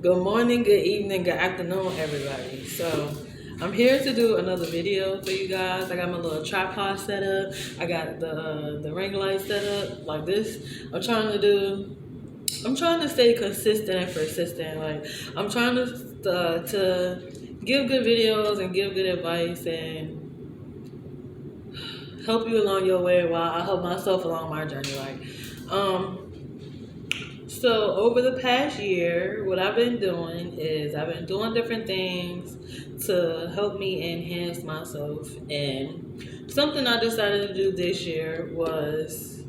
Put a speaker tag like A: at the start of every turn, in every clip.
A: Good morning, good evening, good afternoon, everybody. So, I'm here to do another video for you guys. I got my little tripod set up. I got the ring light set up like this. I'm trying to stay consistent and persistent. Like I'm trying to give good videos and give good advice and help you along your way while I help myself along my journey. So over the past year, what I've been doing is I've been doing different things to help me enhance myself. And something I decided to do this year was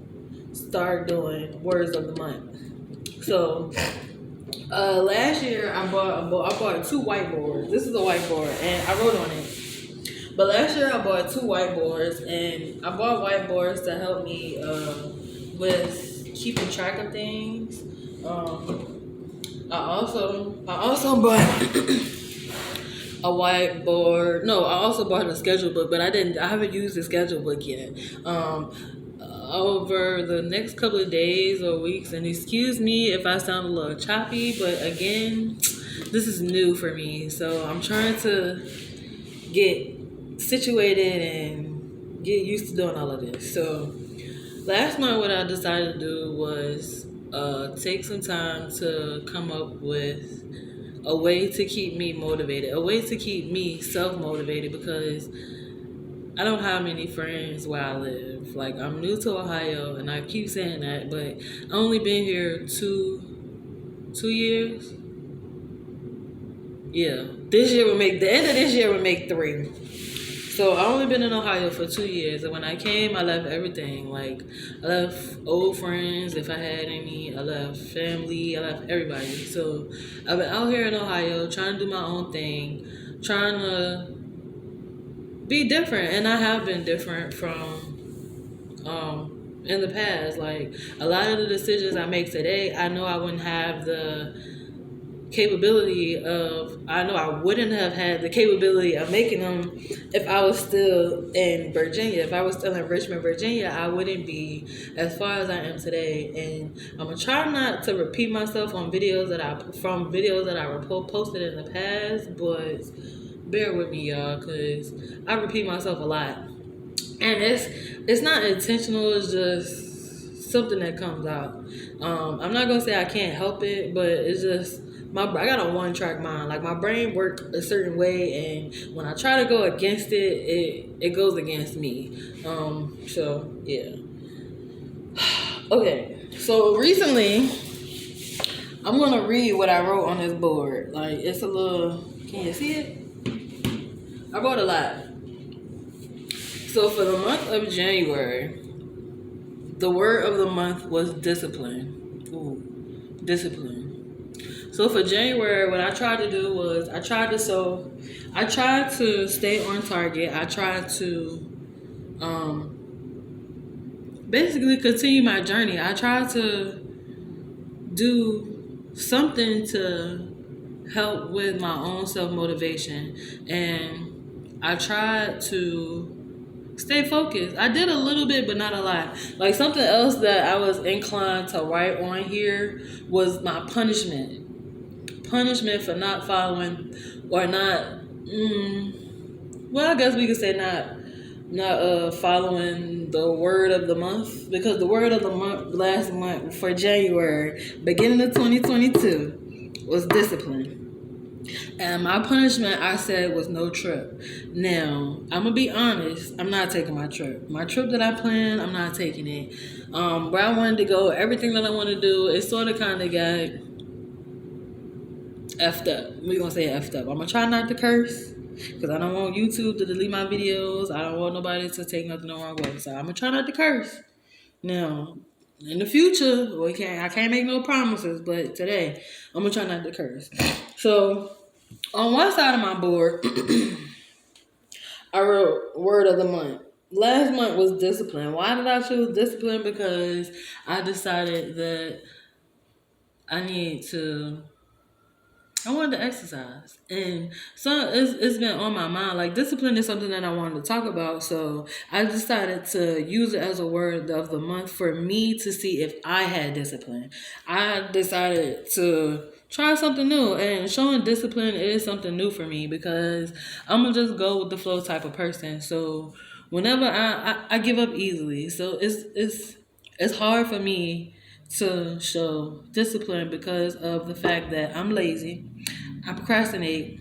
A: start doing words of the month. So last year I bought two whiteboards. This is a whiteboard, and I wrote on it. But last year I bought two whiteboards, and I bought whiteboards to help me with keeping track of things. I also bought a whiteboard. No, I also bought a schedule book, but I haven't used the schedule book yet. Over the next couple of days or weeks, and excuse me if I sound a little choppy, but again, this is new for me, so I'm trying to get situated and get used to doing all of this. So last month, what I decided to do was take some time to come up with a way to keep me motivated, a way to keep me self-motivated, because I don't have many friends where I live. Like, I'm new to Ohio, and I keep saying that, but I only been here two years. Yeah, the end of this year would make 3. So I only been in Ohio for 2 years, and when I came, I left everything. Like, I left old friends, if I had any. I left family. I left everybody. So I've been out here in Ohio trying to do my own thing, trying to be different, and I have been different from in the past. Like, a lot of the decisions I make today, I know I wouldn't have the capability of I know I wouldn't have had the capability of making them if I was still in Virginia. If I was still in Richmond, Virginia, I wouldn't be as far as I am today. And I'm gonna try not to repeat myself on videos that I posted in the past, but bear with me, y'all, because I repeat myself a lot, and it's not intentional. It's just something that comes out. I'm not gonna say I can't help it, but it's just I got a one-track mind. Like, my brain works a certain way, and when I try to go against it goes against me. So yeah. Okay. So recently, I'm gonna read what I wrote on this board. Like, it's a little. Can you see it? I wrote a lot. So for the month of January, the word of the month was discipline. Ooh, discipline. So for January, what I tried to do was I tried to stay on target. I tried to basically continue my journey. I tried to do something to help with my own self-motivation, and I tried to stay focused. I did a little bit, but not a lot. Like, something else that I was inclined to write on here was my punishment. Punishment for not following or not. Well, I guess we could say not following the word of the month, because the word of the month last month for January, beginning of 2022, was discipline. And my punishment, I said, was no trip. Now, I'm going to be honest, I'm not taking my trip. My trip that I planned, I'm not taking it. Where I wanted to go, everything that I want to do, it sort of kind of got effed up. We're going to say effed up. I'm going to try not to curse, because I don't want YouTube to delete my videos. I don't want nobody to take nothing the wrong way. So I'm going to try not to curse. Now, in the future, I can't make no promises, but today, I'm going to try not to curse. So, on one side of my board, I wrote word of the month. Last month was discipline. Why did I choose discipline? Because I decided that I wanted to exercise. And so it's been on my mind. Like, discipline is something that I wanted to talk about. So I decided to use it as a word of the month for me to see if I had discipline. I decided to try something new. And showing discipline is something new for me because I'm gonna just go with the flow type of person. So whenever I give up easily, so it's hard for me to show discipline because of the fact that I'm lazy, I procrastinate,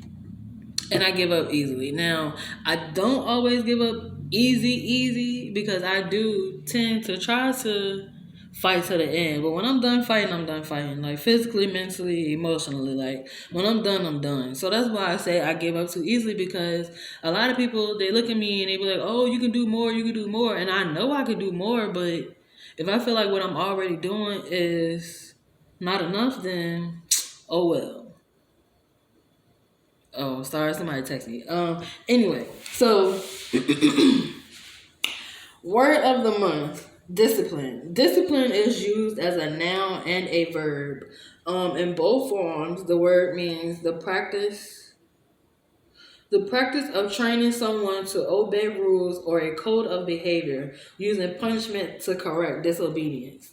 A: and I give up easily. Now, I don't always give up easy because I do tend to try to fight to the end. But when I'm done fighting, I'm done fighting. Like physically, mentally, emotionally. Like when I'm done, I'm done. So that's why I say I give up too easily because a lot of people, they look at me and they be like, oh, you can do more, you can do more. And I know I can do more, but if I feel like what I'm already doing is not enough, then oh well. Oh, sorry, somebody text me. Anyway, so word of the month, discipline. Discipline is used as a noun and a verb. In both forms, the word means the practice of training someone to obey rules or a code of behavior using punishment to correct disobedience.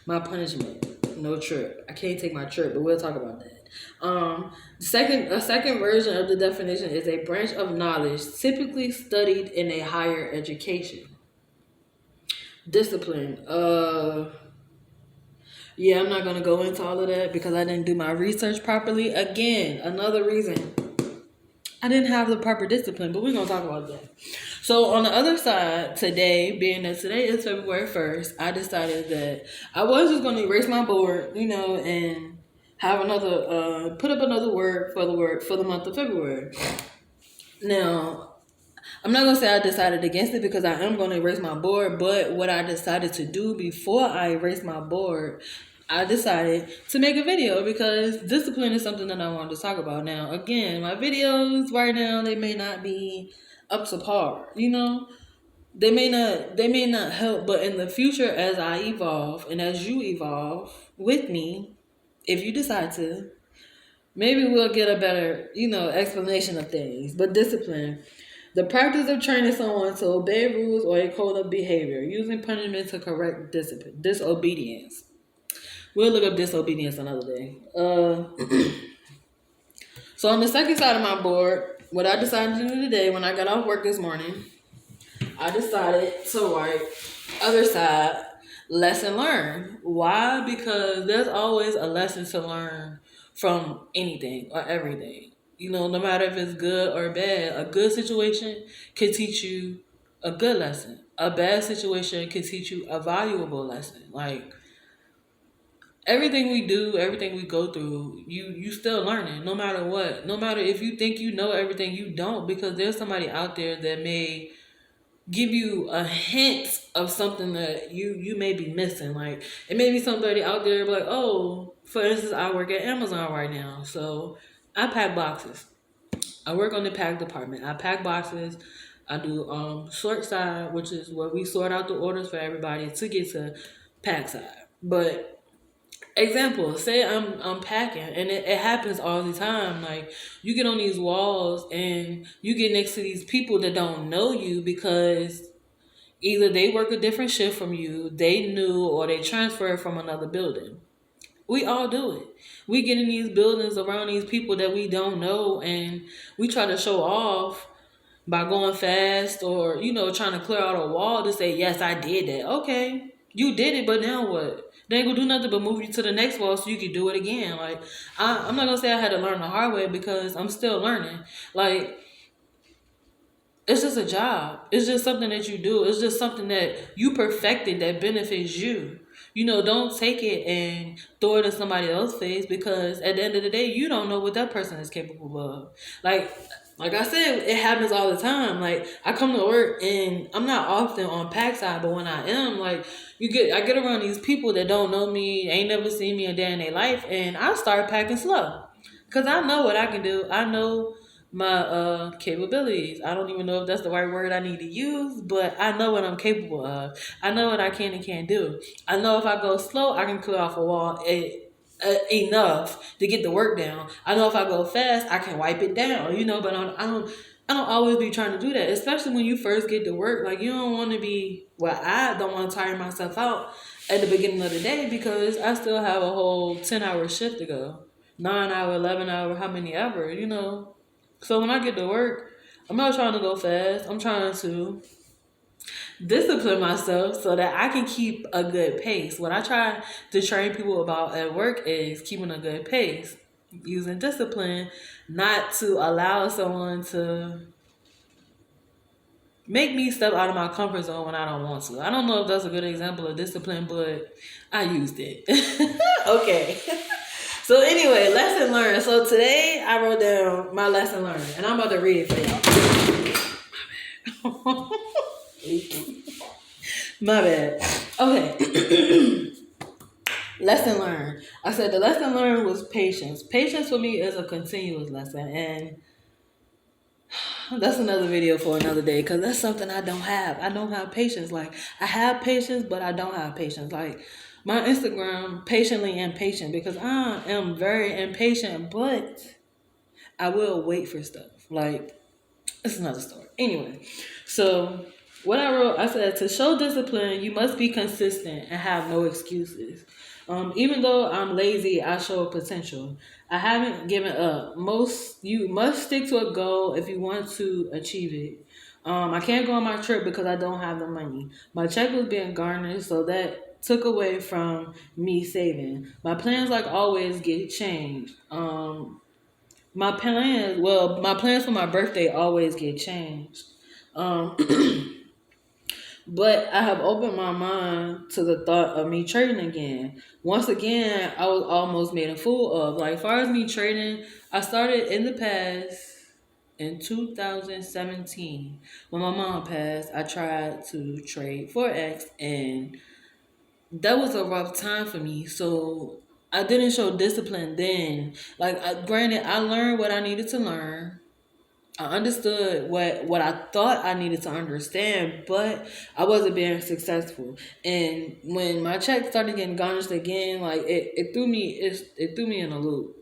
A: My punishment, no trip. I can't take my trip, but we'll talk about that. A second version of the definition is a branch of knowledge typically studied in a higher education. Discipline. Yeah, I'm not gonna go into all of that because I didn't do my research properly. Again, another reason I didn't have the proper discipline, but we're gonna talk about that. So on the other side, today, being that today is February 1st, I decided that I was just gonna erase my board, and have another put up another word for the month of February. Now, I'm not gonna say I decided against it because I am gonna erase my board, but what I decided to do before I erased my board, I decided to make a video because discipline is something that I wanted to talk about. Now, again, my videos right now, they may not be up to par, They may not help, but in the future as I evolve and as you evolve with me, if you decide to, maybe we'll get a better, explanation of things. But discipline, the practice of training someone to obey rules or a code of behavior, using punishment to correct disobedience. We'll look up disobedience another day. So on the second side of my board, what I decided to do today when I got off work this morning, I decided to write other side lesson learned. Why? Because there's always a lesson to learn from anything or everything. No matter if it's good or bad, a good situation can teach you a good lesson. A bad situation can teach you a valuable lesson. Like everything we do, everything we go through, you still learning, no matter what. No matter if you think you know everything, you don't, because there's somebody out there that may give you a hint of something that you may be missing. Like it may be somebody out there like, oh, for instance, I work at Amazon right now, so I pack boxes. I work on the pack department. I pack boxes. I do sort side, which is where we sort out the orders for everybody to get to pack side. But example, say I'm packing, and it happens all the time. Like you get on these walls and you get next to these people that don't know you because either they work a different shift from you, they knew, or they transferred from another building. We all do it. We get in these buildings around these people that we don't know, and we try to show off by going fast or, trying to clear out a wall to say, yes, I did that. Okay, you did it, but now what? They ain't gonna do nothing but move you to the next wall so you can do it again. Like, I'm not gonna say I had to learn the hard way because I'm still learning. Like, it's just a job. It's just something that you do. It's just something that you perfected that benefits you. Don't take it and throw it in somebody else's face because at the end of the day, you don't know what that person is capable of. Like I said, it happens all the time. Like I come to work and I'm not often on pack side, but when I am, like I get around these people that don't know me, ain't never seen me a day in their life, and I start packing slow. Cause I know what I can do. I know my capabilities. I don't even know if that's the right word I need to use, but I know what I'm capable of. I know what I can and can't do. I know if I go slow, I can clear off a wall enough to get the work down. I know if I go fast, I can wipe it down. But I don't always be trying to do that, especially when you first get to work. Like you don't want to be. Well, I don't want to tire myself out at the beginning of the day because I still have a whole 10-hour shift to go. 9 hour, 11 hour, how many ever, you know. So when I get to work, I'm not trying to go fast. I'm trying to discipline myself so that I can keep a good pace. What I try to train people about at work is keeping a good pace, using discipline, not to allow someone to make me step out of my comfort zone when I don't want to. I don't know if that's a good example of discipline, but I used it. Okay. So anyway, lesson learned. So today I wrote down my lesson learned, and I'm about to read it for y'all. My bad. Okay. Lesson learned. I said the lesson learned was patience. Patience for me is a continuous lesson, and that's another video for another day because that's something I don't have. I don't have patience. Like, I have patience, but I don't have patience. Like, my Instagram, patiently impatient, because I am very impatient, but I will wait for stuff. Like, it's another story. Anyway, so what I wrote, I said, to show discipline, you must be consistent and have no excuses. Even though I'm lazy, I show potential. I haven't given up. You must stick to a goal if you want to achieve it. I can't go on my trip because I don't have the money. My check was being garnished, so that took away from me saving. My plans, like always, get changed. My plans for my birthday always get changed. Um, but I have opened my mind to the thought of me trading again. Once again, I was almost made a fool of. Like, as far as me trading, I started in the past in 2017. When my mom passed, I tried to trade Forex, and that was a rough time for me. So I didn't show discipline then. Like, granted, I learned what I needed to learn. I understood what I thought I needed to understand, but I wasn't being successful. And when my check started getting garnished again, like, it threw me in a loop,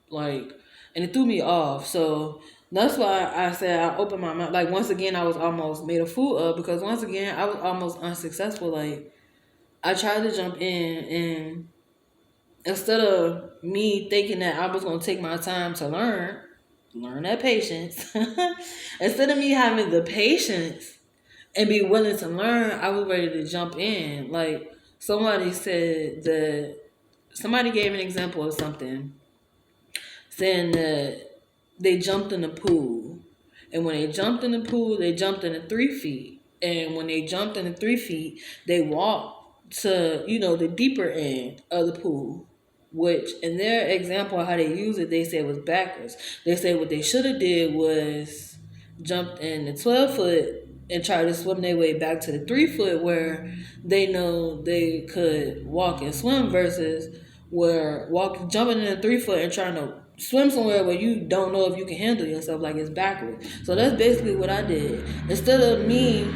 A: like, and it threw me off. So that's why I said I opened my mouth. Like, once again, I was almost made a fool of, because once again I was almost unsuccessful. Like, I tried to jump in, and instead of me thinking that I was gonna take my time to learn that patience. Instead of me having the patience and be willing to learn, I was ready to jump in. Like, somebody gave an example of something, saying that they jumped in the pool. And when they jumped in the pool, they jumped in the 3 feet. And when they jumped in the 3 feet, they walked to, the deeper end of the pool. Which, in their example of how they use it, they said was backwards. They said what they should have did was jumped in the 12 foot and try to swim their way back to the 3 foot, where they know they could walk and swim, versus jumping in the 3 foot and trying to swim somewhere where you don't know if you can handle yourself. Like, it's backwards. So that's basically what I did. Instead of me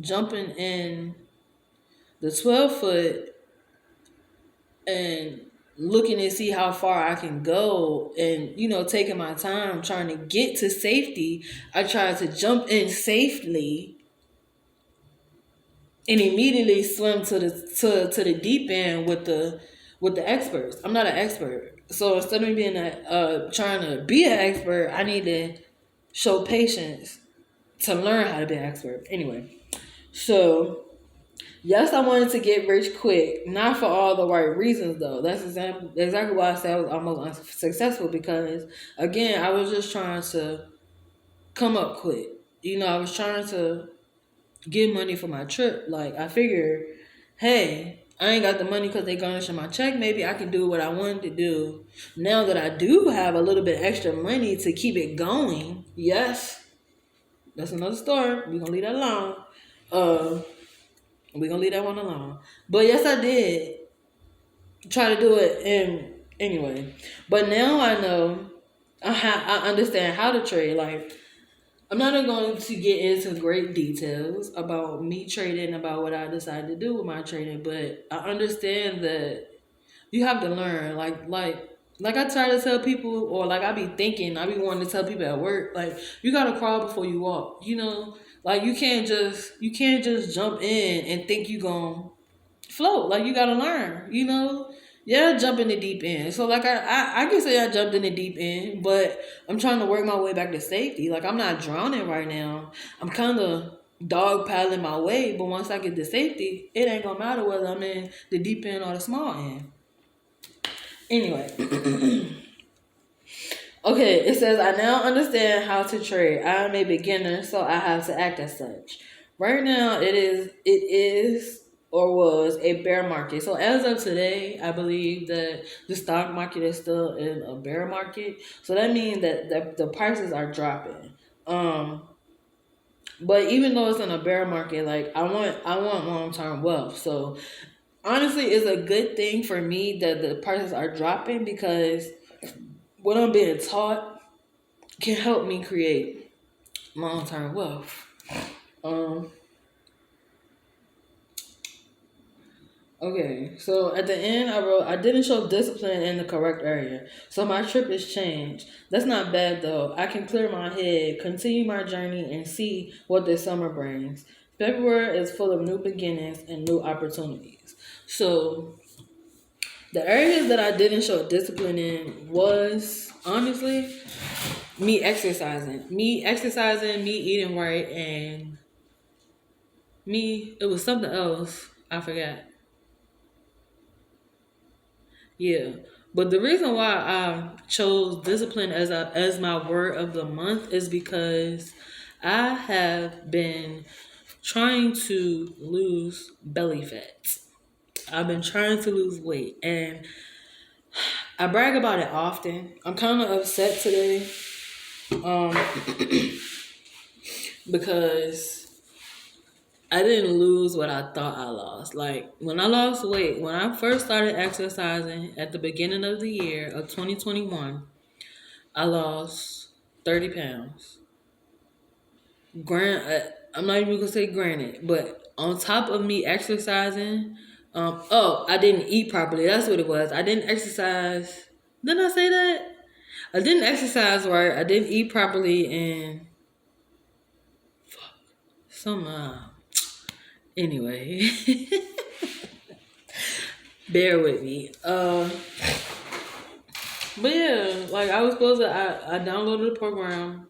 A: jumping in the 12 foot and looking to see how far I can go, and taking my time trying to get to safety, I tried to jump in safely and immediately swim to the deep end with the experts. I'm not an expert, so instead of me being trying to be an expert, I need to show patience to learn how to be an expert. Anyway, so yes, I wanted to get rich quick, not for all the right reasons though. That's exactly why I said I was almost unsuccessful, because again, I was just trying to come up quick. I was trying to get money for my trip. Like, I figured, hey, I ain't got the money because they garnishing my check. Maybe I can do what I wanted to do. Now that I do have a little bit extra money to keep it going, yes, that's another story. We're gonna leave that alone. We're gonna leave that one alone. But yes, I did try to do it, and anyway. But now I know, I understand how to trade. Like, I'm not going to get into great details about me trading, about what I decided to do with my trading, but I understand that you have to learn. Like I try to tell people, or like I be wanting to tell people at work, like, you gotta crawl before you walk. Like you can't just jump in and think you gonna float. Like you gotta learn, Yeah, jump in the deep end. So like I can say I jumped in the deep end, but I'm trying to work my way back to safety. Like I'm not drowning right now. I'm kind of dog paddling my way, but once I get to safety, it ain't gonna matter whether I'm in the deep end or the small end. Anyway, okay, it says, I now understand how to trade. I am a beginner, so I have to act as such. Right now, it is or was a bear market. So as of today, I believe that the stock market is still in a bear market. So that means that the prices are dropping. Um, but even though it's in a bear market, like I want long term wealth. So honestly, it's a good thing for me that the prices are dropping because what I'm being taught can help me create long term wealth. Um, okay, so at the end, I wrote, I didn't show discipline in the correct area, so my trip is changed. That's not bad though. I can clear my head, continue my journey, and see what this summer brings. February is full of new beginnings and new opportunities. So the areas that I didn't show discipline in was honestly me eating right, and it was something else. I forgot. Yeah. But the reason why I chose discipline as my word of the month is because I have been trying to lose belly fat. I've been trying to lose weight, and I brag about it often. I'm kind of upset today, um, because I didn't lose what I thought I lost. Like when I lost weight, when I first started exercising at the beginning of the year of 2021, I lost 30 pounds. I'm not even gonna say granted, but on top of me exercising, I didn't eat properly. That's what it was. I didn't exercise. Didn't I say that? I didn't exercise right. I didn't eat properly, and some anyway, bear with me. But yeah, like I was supposed to. I downloaded the program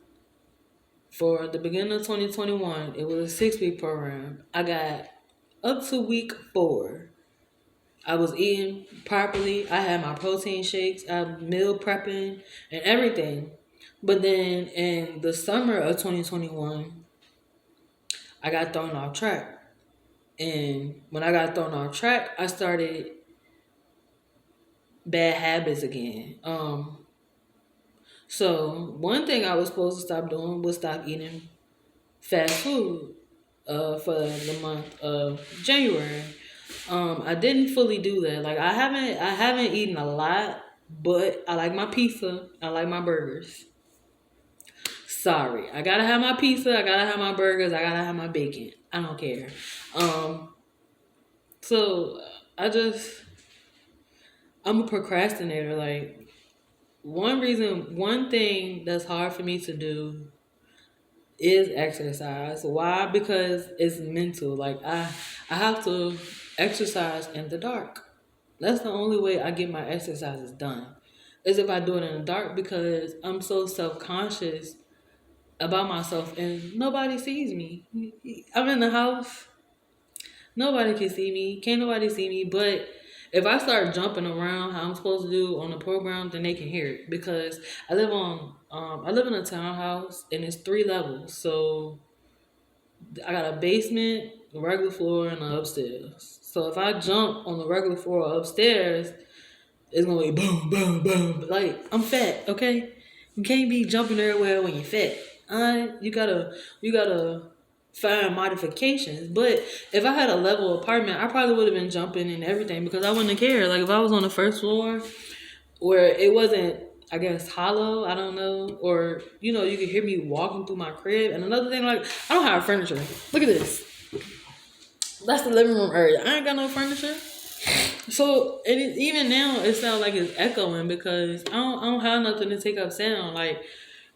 A: for the beginning of 2021. It was a 6 week program. I got up to week 4. I was eating properly. I had my protein shakes. I meal prepping and everything. But then in the summer of 2021, I got thrown off track. And when I got thrown off track, I started bad habits again. So one thing I was supposed to stop doing was stop eating fast food for the month of January. I didn't fully do that. Like I haven't eaten a lot, but I like my pizza. I like my burgers. Sorry, I gotta have my pizza. I gotta have my burgers. I gotta have my bacon. I don't care. Um, so I just I'm a procrastinator. Like one thing that's hard for me to do is exercise. Why? Because it's mental. Like I have to exercise in the dark. That's the only way I get my exercises done. Is if I do it in the dark because I'm so self conscious about myself and nobody sees me. I'm in the house. Nobody can see me. Can't nobody see me. But if I start jumping around how I'm supposed to do on the program, then they can hear it because I live in a townhouse and it's 3 levels. So I got a basement, a regular floor, and an upstairs. So if I jump on the regular floor upstairs, it's gonna be boom, boom, boom. Like I'm fat, okay? You can't be jumping everywhere when you're fat. You gotta find modifications. But if I had a level apartment, I probably would have been jumping and everything because I wouldn't have cared. Like if I was on the first floor where it wasn't, I guess, hollow, I don't know, or you could hear me walking through my crib. And another thing, like I don't have furniture. Look at this. That's the living room area. I ain't got no furniture. So even now it sounds like it's echoing because I don't have nothing to take up sound. Like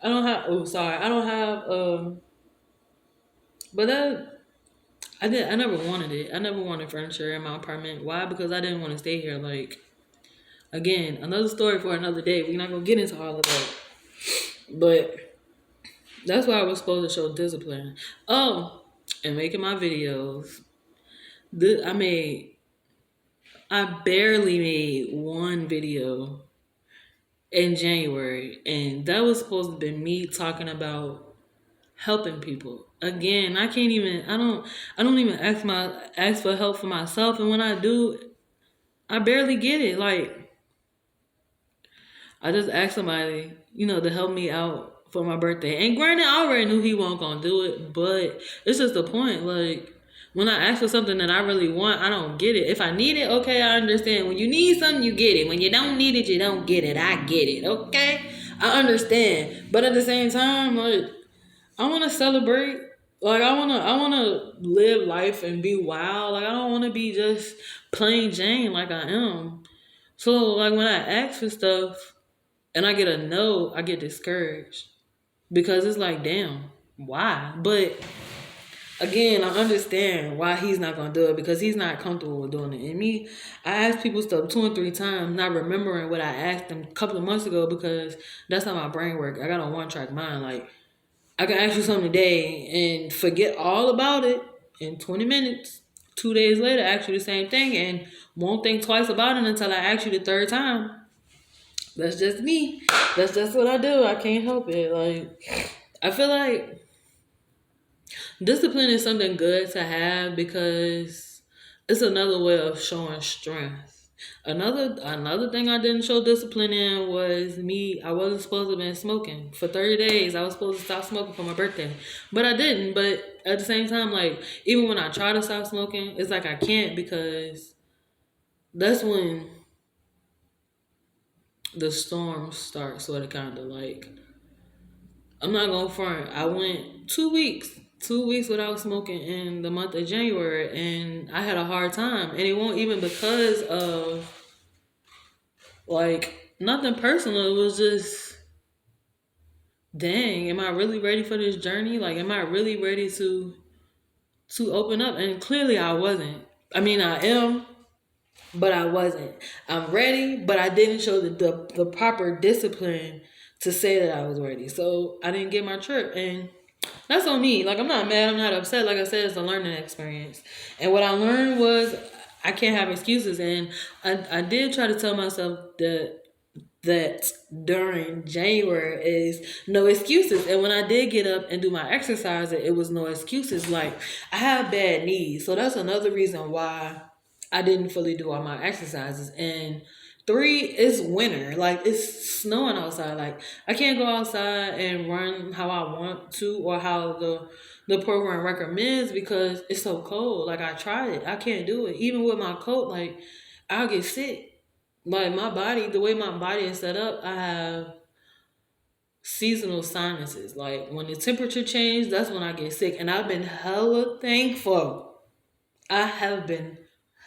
A: I don't have. Oh, sorry. I don't have But I never wanted it. I never wanted furniture in my apartment. Why? Because I didn't want to stay here. Like, again, another story for another day. We're not gonna get into all of that. But that's why I was supposed to show discipline. Oh, and making my videos. I made I barely made one video in January, and that was supposed to be me talking about helping people. Again, I can't even. I don't even ask for help for myself, and when I do, I barely get it. Like, I just asked somebody, to help me out for my birthday. And granted, I already knew he wasn't gonna do it, but it's just the point. Like, when I ask for something that I really want, I don't get it. If I need it, okay, I understand. When you need something, you get it. When you don't need it, you don't get it. I get it, okay? I understand. But at the same time, like, I wanna celebrate. Like, I wanna live life and be wild. Like, I don't wanna be just plain Jane like I am. So, like, when I ask for stuff and I get a no, I get discouraged because it's like, damn, why? But again, I understand why he's not gonna do it because he's not comfortable with doing it. And me, I ask people stuff 2 and 3 times, not remembering what I asked them a couple of months ago because that's how my brain works. I got a one-track mind. Like, I can ask you something today and forget all about it in 20 minutes. 2 days later, ask you the same thing and won't think twice about it until I ask you the third time. That's just me. That's just what I do. I can't help it. Like, I feel like discipline is something good to have because it's another way of showing strength. Another thing I didn't show discipline in was me. I wasn't supposed to have been smoking for 30 days. I was supposed to stop smoking for my birthday, but I didn't. But at the same time, like, even when I try to stop smoking, it's like I can't because that's when the storm starts. Sort of, kind of like, I'm not gonna front. I went 2 weeks without smoking in the month of January, and I had a hard time. And it won't even because of, like, nothing personal. It was just, dang, am I really ready for this journey? Like, am I really ready to open up? And clearly, I wasn't. I mean, I am, but I wasn't. I'm ready, but I didn't show the proper discipline to say that I was ready. So I didn't get my trip, and that's on me. Like, I'm not mad. I'm not upset. Like I said, it's a learning experience. And what I learned was I can't have excuses. And I did try to tell myself that during January is no excuses. And when I did get up and do my exercise, it was no excuses. Like, I have bad knees. So that's another reason why I didn't fully do all my exercises. And 3, it's winter. Like, it's snowing outside. Like, I can't go outside and run how I want to or how the program recommends because it's so cold. Like, I tried it. I can't do it. Even with my coat, like, I'll get sick. Like, my body, the way my body is set up, I have seasonal sinuses. Like, when the temperature changes, that's when I get sick. And I've been hella thankful. I have been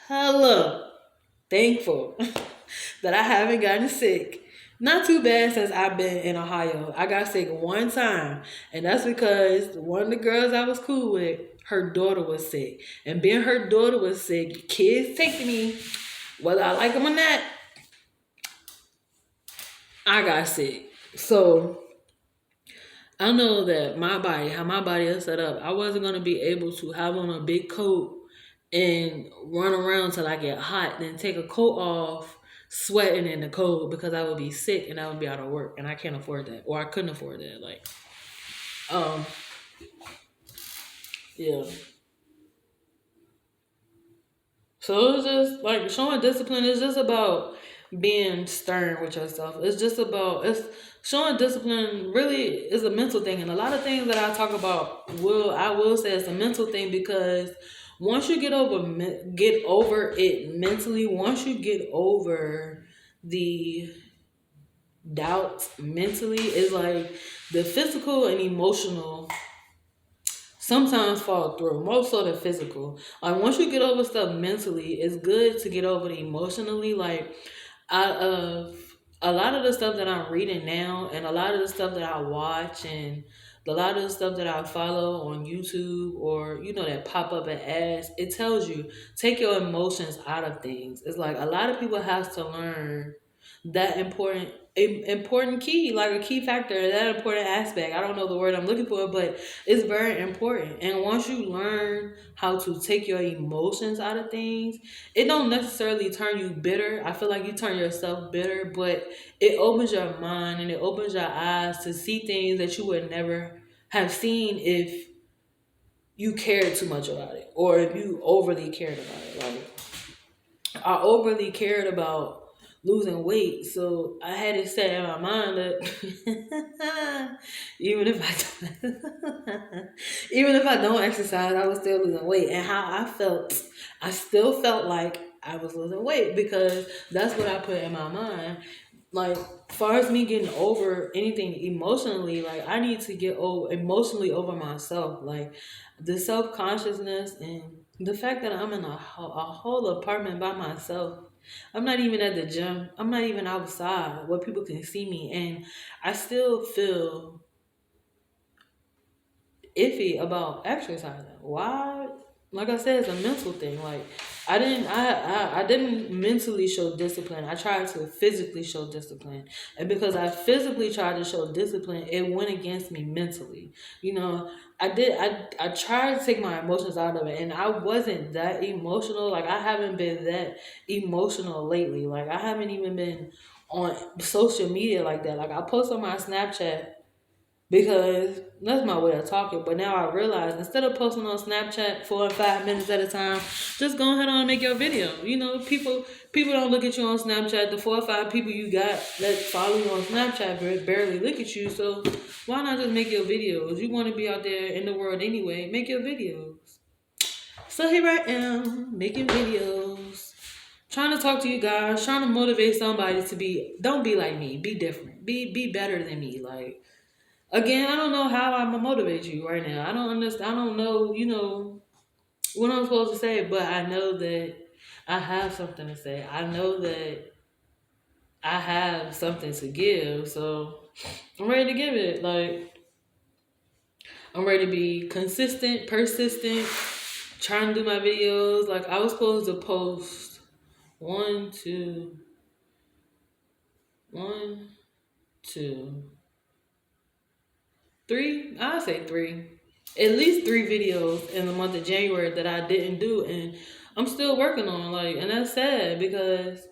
A: hella thankful that I haven't gotten sick. Not too bad since I've been in Ohio. I got sick one time, and that's because one of the girls I was cool with, her daughter was sick. And being her daughter was sick, kids take to me, whether I like them or not, I got sick. So I know that how my body is set up, I wasn't going to be able to have on a big coat and run around till I get hot, then take a coat off, sweating in the cold because I would be sick and I would be out of work, and I can't afford that, or I couldn't afford that. Like, um, yeah. So it's just like showing discipline is just about being stern with yourself. It's showing discipline really is a mental thing, and a lot of things that I talk about I will say it's a mental thing because once you get over it mentally, once you get over the doubts mentally, it's like the physical and emotional sometimes fall through, more so than physical. Like, once you get over stuff mentally, it's good to get over it emotionally. Like, out of a lot of the stuff that I'm reading now and a lot of the stuff that I watch and a lot of the stuff that I follow on YouTube or that pop up at ads, it tells you take your emotions out of things. It's like a lot of people have to learn that important key, like a key factor, that important aspect. I don't know the word I'm looking for, but it's very important. And once you learn how to take your emotions out of things, it don't necessarily turn you bitter. I feel like you turn yourself bitter, but it opens your mind and it opens your eyes to see things that you would never have seen if you cared too much about it or if you overly cared about it. Like I overly cared about losing weight, so I had it set in my mind that even if I don't, even if I don't exercise, I was still losing weight. And how I felt, I still felt like I was losing weight because that's what I put in my mind. Like, far as me getting over anything emotionally, like I need to get emotionally over myself. Like the self consciousness and the fact that I'm in a whole apartment by myself. I'm not even at the gym. I'm not even outside where people can see me, and I still feel iffy about exercising. Why? Like I said, it's a mental thing. Like I didn't mentally show discipline. I tried to physically show discipline. And because I physically tried to show discipline, it went against me mentally. I tried to take my emotions out of it, and I wasn't that emotional. Like I haven't been that emotional lately. Like I haven't even been on social media like that. Like I post on my Snapchat because that's my way of talking. But now I realize instead of posting on Snapchat 4 or 5 minutes at a time, just go ahead on and make your video. People don't look at you on Snapchat. The 4 or 5 people you got that follow you on Snapchat barely look at you. So why not just make your videos? You want to be out there in the world anyway. Make your videos. So here I am making videos, trying to talk to you guys, trying to motivate somebody to be. Don't be like me. Be different. Be better than me. Like. Again, I don't know how I'm gonna motivate you right now. I don't understand. I don't know, what I'm supposed to say, but I know that I have something to say. I know that I have something to give. So I'm ready to give it. Like I'm ready to be consistent, persistent, trying to do my videos. Like I was supposed to post one, two, one, two, three. I'll say three. At least 3 videos in the month of January that I didn't do, and I'm still working on. Like, and that's sad because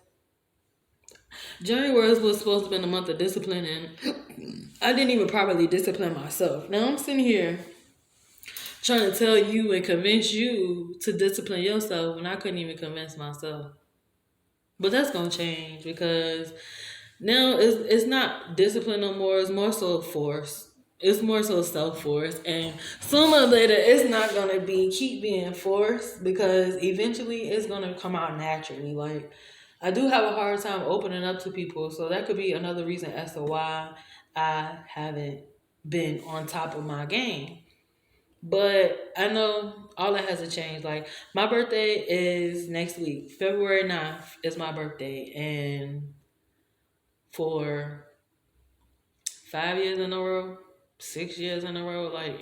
A: January was supposed to be the month of discipline, and I didn't even properly discipline myself. Now I'm sitting here trying to tell you and convince you to discipline yourself when I couldn't even convince myself. But that's gonna change because now it's not discipline no more. It's more so force. It's more so self force, and sooner or later, it's not gonna keep being forced because eventually it's gonna come out naturally. Like I do have a hard time opening up to people, so that could be another reason as to why I haven't been on top of my game. But I know all that has to change. Like my birthday is next week, February 9th is my birthday, and for 5 years in a row, 6 years in a row, like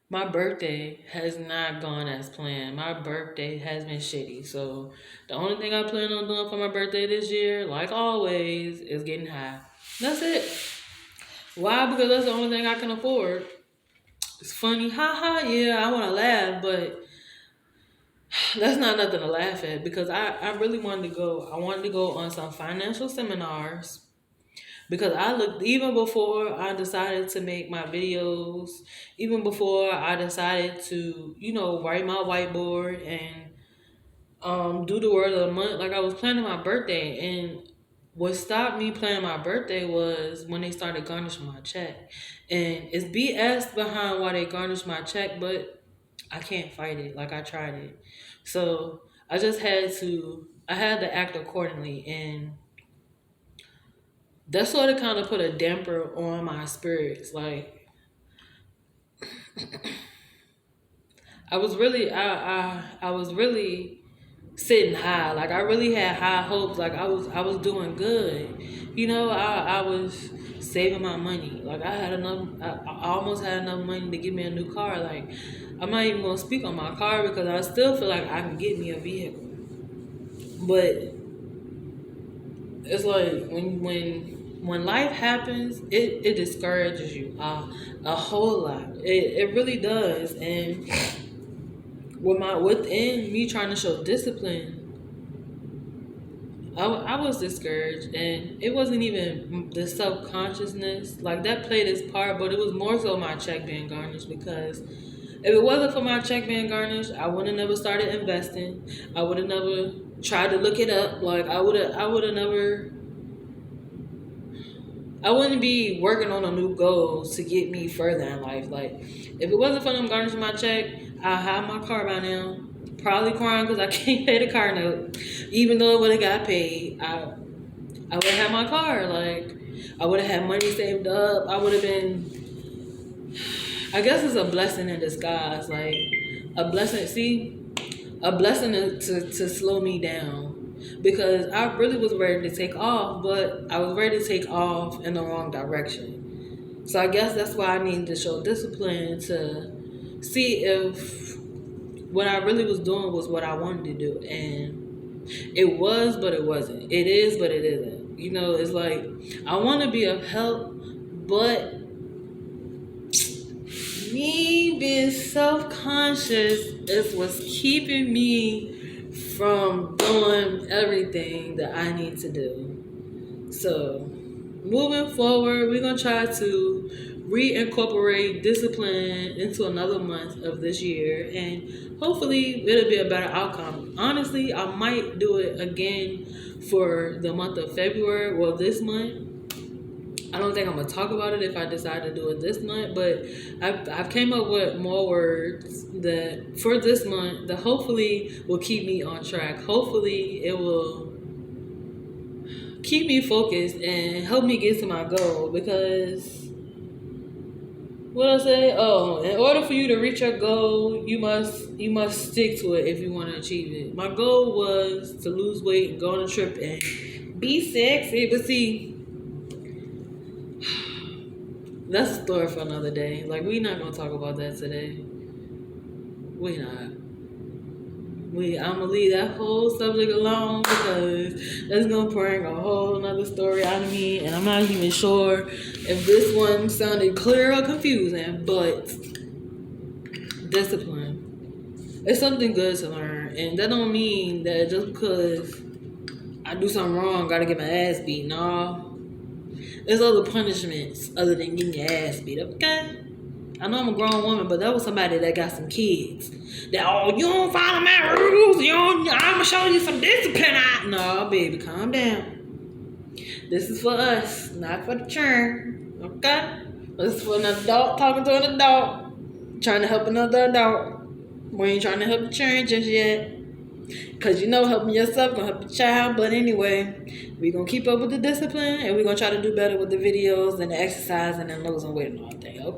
A: my birthday has not gone as planned. My birthday has been shitty. So the only thing I plan on doing for my birthday this year, like always, is getting high. That's it. Why? Because that's the only thing I can afford. It's funny, haha, yeah, I want to laugh, but that's not nothing to laugh at because I really wanted to go. I wanted to go on some financial seminars because I looked even before I decided to make my videos, even before I decided to, write my whiteboard and do the word of the month. Like I was planning my birthday, and what stopped me planning my birthday was when they started garnishing my check. And it's BS behind why they garnished my check, but I can't fight it. Like I tried it. So I had to act accordingly, and that sort of kind of put a damper on my spirits. Like I was really sitting high. Like I really had high hopes. Like I was doing good. I was saving my money. Like I had enough. I almost had enough money to get me a new car. Like I'm not even gonna speak on my car because I still feel like I can get me a vehicle. But it's like when life happens, it discourages you a whole lot. It really does. And within me trying to show discipline, I was discouraged, and it wasn't even the self consciousness like that played its part, but it was more so my check being garnished. Because if it wasn't for my check being garnished, I would have never started investing. I would have never tried to look it up. Like I would have never. I wouldn't be working on a new goal to get me further in life. Like if it wasn't for them garnishing my check, I'd have my car by now. Probably crying because I can't pay the car note, even though it would have got paid. I would have had my car. Like I would have had money saved up. I would have been. I guess it's a blessing in disguise. Like a blessing. See, a blessing to slow me down because I really was ready to take off, but I was ready to take off in the wrong direction. So I guess that's why I needed to show discipline to see if what I really was doing was what I wanted to do. And it was, but it wasn't. It is, but it isn't. It's like I want to be of help, but me being self-conscious is what's keeping me from doing everything that I need to do. So moving forward, we're going to try to reincorporate discipline into another month of this year, and hopefully it'll be a better outcome. Honestly, I might do it again for the month of February. Well, this month. I don't think I'm gonna talk about it if I decide to do it this month, but I've came up with more words that for this month that hopefully will keep me on track. Hopefully it will keep me focused and help me get to my goal. Because what I say? Oh, in order for you to reach your goal, you must stick to it if you want to achieve it. My goal was to lose weight and go on a trip and be sexy, but see. That's a story for another day. Like, we're not going to talk about that today. We not. I'm going to leave that whole subject alone because that's going to bring a whole nother story out of me. And I'm not even sure if this one sounded clear or confusing. But discipline. It's something good to learn. And that don't mean that just because I do something wrong, got to get my ass beat. No. There's other punishments other than getting your ass beat up, okay? I know I'm a grown woman, but that was somebody that got some kids. That, you don't follow my rules. I'm going to show you some discipline. No, baby, calm down. This is for us, not for the churn, okay? This is for an adult talking to an adult, trying to help another adult. We ain't trying to help the churn just yet. Because helping yourself gonna help the child. But anyway, we're gonna keep up with the discipline and we're gonna try to do better with the videos and the exercise and then losing weight and all that. Okay.